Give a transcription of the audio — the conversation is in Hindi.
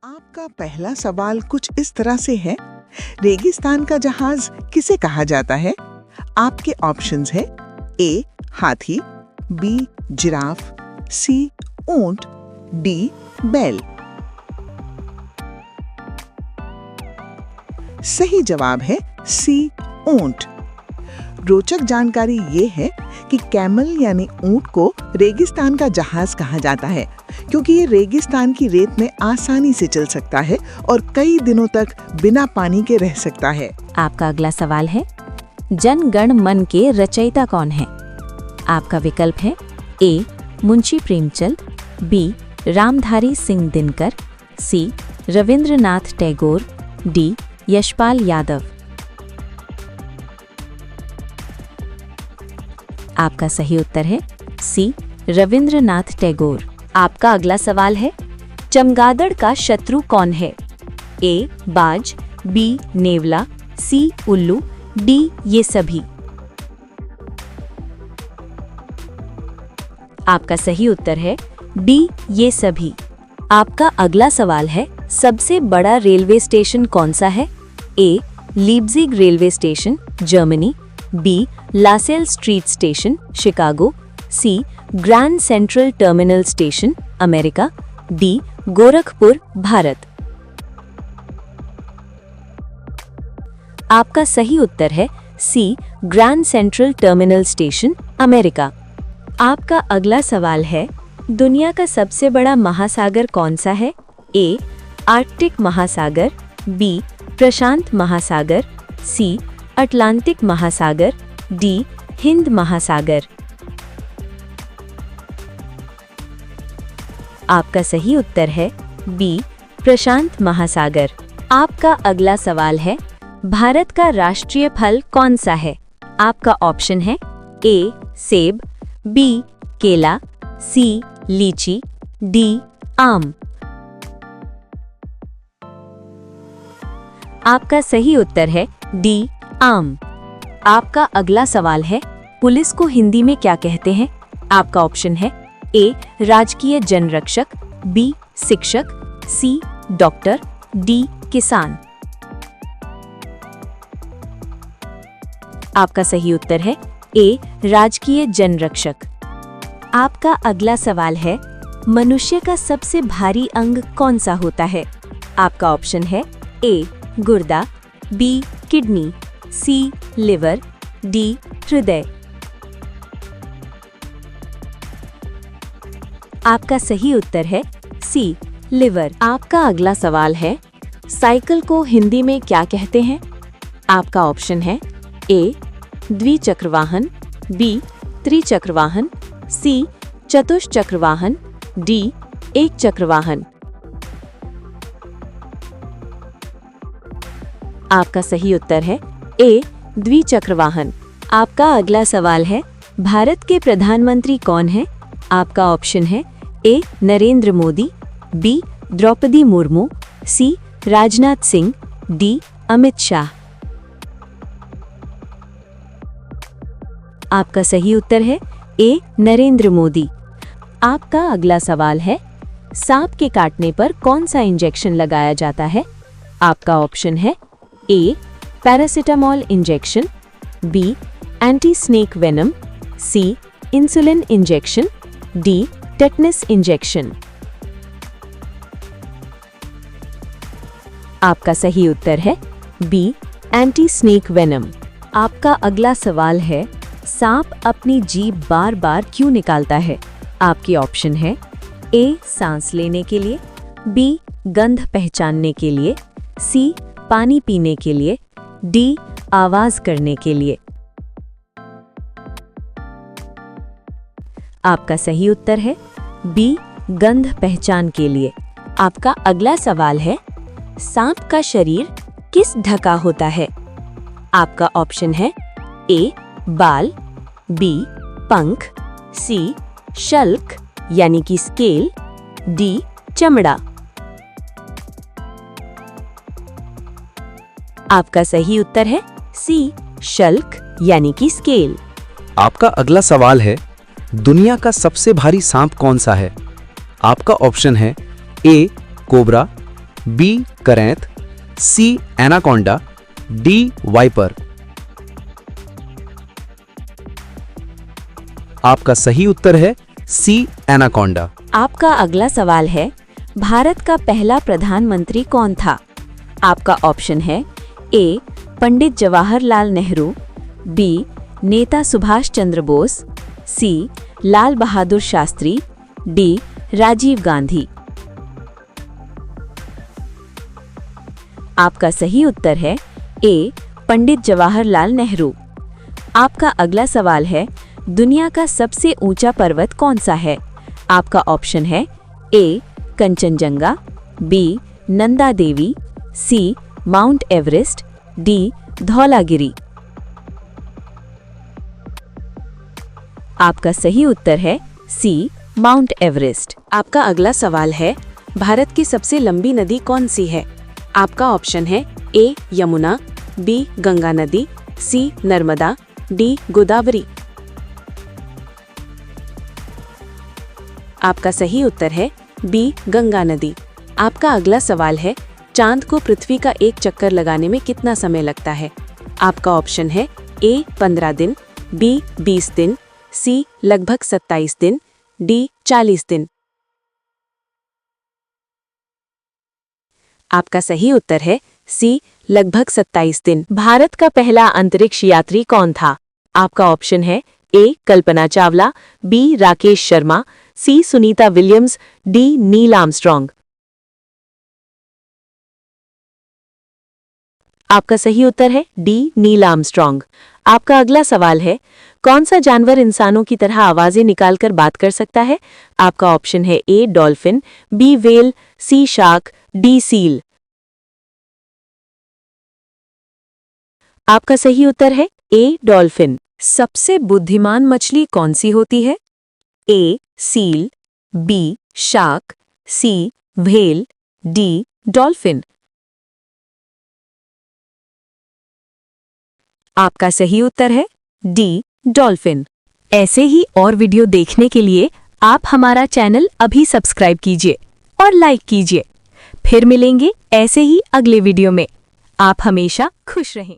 आपका पहला सवाल कुछ इस तरह से है, रेगिस्तान का जहाज किसे कहा जाता है? आपके ऑप्शंस है ए हाथी, बी जिराफ, सी ऊंट, डी बैल। सही जवाब है सी ऊंट। रोचक जानकारी ये है कि कैमल यानी ऊंट को रेगिस्तान का जहाज कहा जाता है क्योंकि ये रेगिस्तान की रेत में आसानी से चल सकता है और कई दिनों तक बिना पानी के रह सकता है। आपका अगला सवाल है, जन गण मन के रचयिता कौन है? आपका विकल्प है ए मुंशी प्रेमचंद, बी रामधारी सिंह दिनकर, सी रविंद्रनाथ टैगोर, डी यशपाल यादव। आपका सही उत्तर है सी रविंद्रनाथ टैगोर। आपका अगला सवाल है, चमगादड़ का शत्रु कौन है? ए बाज, बी नेवला, सी उल्लू, डी ये सभी। आपका सही उत्तर है डी ये सभी। आपका अगला सवाल है, सबसे बड़ा रेलवे स्टेशन कौन सा है? A Leipzig railway station Germany, B LaSalle street station Chicago, C Grand Central Terminal station America, D Gorakhpur Bharat. आपका सही उत्तर है C Grand Central Terminal station America. आपका अगला सवाल है, दुनिया का सबसे बड़ा महासागर कौन सा है? ए आर्कटिक महासागर, बी प्रशांत महासागर, सी अटलांटिक महासागर, डी हिंद महासागर। आपका सही उत्तर है बी प्रशांत महासागर। आपका अगला सवाल है, भारत का राष्ट्रीय फल कौन सा है? आपका ऑप्शन है ए सेब, बी केला, सी लीची, डी आम। आपका सही उत्तर है डी आम। आपका अगला सवाल है, पुलिस को हिंदी में क्या कहते हैं? आपका ऑप्शन है ए राजकीय जनरक्षक, बी शिक्षक, सी डॉक्टर, डी किसान। आपका सही उत्तर है ए राजकीय जनरक्षक। आपका अगला सवाल है, मनुष्य का सबसे भारी अंग कौन सा होता है? आपका ऑप्शन है ए गुर्दा, बी किडनी, सी लिवर, डी हृदय। आपका सही उत्तर है सी लिवर। आपका अगला सवाल है, साइकिल को हिंदी में क्या कहते हैं? आपका ऑप्शन है ए द्विचक्र वाहन, बी त्रिचक्र वाहन, सी चतुष्चक्र वाहन, डी एक चक्र वाहन। आपका सही उत्तर है ए द्विचक्र वाहन। आपका अगला सवाल है, भारत के प्रधानमंत्री कौन है? आपका ऑप्शन है ए नरेंद्र मोदी, बी द्रौपदी मुर्मू, सी राजनाथ सिंह, डी अमित शाह। आपका सही उत्तर है ए नरेंद्र मोदी। आपका अगला सवाल है, सांप के काटने पर कौन सा इंजेक्शन लगाया जाता है? आपका ऑप्शन है A paracetamol injection, B anti snake venom, C insulin injection, D tetanus injection. आपका सही उत्तर है बी एंटी स्नेक वेनम। आपका अगला सवाल है, सांप अपनी जीभ बार बार क्यों निकालता है? आपके ऑप्शन है ए सांस लेने के लिए, बी गंध पहचानने के लिए, सी पानी पीने के लिए, डी आवाज करने के लिए। आपका सही उत्तर है बी गंध पहचान के लिए। आपका अगला सवाल है, सांप का शरीर किस ढका होता है? आपका ऑप्शन है ए बाल, बी पंख, सी शल्क यानी कि स्केल, डी चमड़ा। आपका सही उत्तर है सी शल्क यानी कि स्केल। आपका अगला सवाल है, दुनिया का सबसे भारी सांप कौन सा है? आपका ऑप्शन है ए कोबरा, बी करैंत, सी एनाकोंडा, डी वाइपर। आपका सही उत्तर है सी एनाकोंडा। आपका अगला सवाल है, भारत का पहला प्रधानमंत्री कौन था? आपका ऑप्शन है ए पंडित जवाहरलाल नेहरू, बी नेता सुभाष चंद्र बोस, सी लाल बहादुर शास्त्री, डी राजीव गांधी। आपका सही उत्तर है ए पंडित जवाहरलाल नेहरू। आपका अगला सवाल है, दुनिया का सबसे ऊंचा पर्वत कौन सा है? आपका ऑप्शन है ए कंचनजंगा, बी नंदा देवी, सी माउंट एवरेस्ट, डी धौलागिरी। आपका सही उत्तर है सी माउंट एवरेस्ट। आपका अगला सवाल है, भारत की सबसे लंबी नदी कौन सी है? आपका ऑप्शन है ए यमुना, बी गंगा नदी, सी नर्मदा, डी गोदावरी। आपका सही उत्तर है बी गंगा नदी। आपका अगला सवाल है, चांद को पृथ्वी का एक चक्कर लगाने में कितना समय लगता है? आपका ऑप्शन है ए 15 दिन, बी 20 दिन, सी लगभग 27 दिन, डी 40 दिन। आपका सही उत्तर है सी लगभग 27 दिन। भारत का पहला अंतरिक्ष यात्री कौन था? आपका ऑप्शन है A Kalpana Chawla, B Rakesh Sharma, C Sunita Williams, D Neil Armstrong. आपका सही उत्तर है डी नील आर्मस्ट्रॉन्ग। आपका अगला सवाल है, कौन सा जानवर इंसानों की तरह आवाजें निकालकर बात कर सकता है? आपका ऑप्शन है ए डॉल्फिन, बी व्हेल, सी शार्क, डी सील। आपका सही उत्तर है ए डॉल्फिन। सबसे बुद्धिमान मछली कौन सी होती है? ए सील, बी शार्क, सी व्हेल, डी डॉल्फिन। आपका सही उत्तर है डी डॉल्फिन। ऐसे ही और वीडियो देखने के लिए आप हमारा चैनल अभी सब्सक्राइब कीजिए और लाइक कीजिए। फिर मिलेंगे ऐसे ही अगले वीडियो में। आप हमेशा खुश रहें।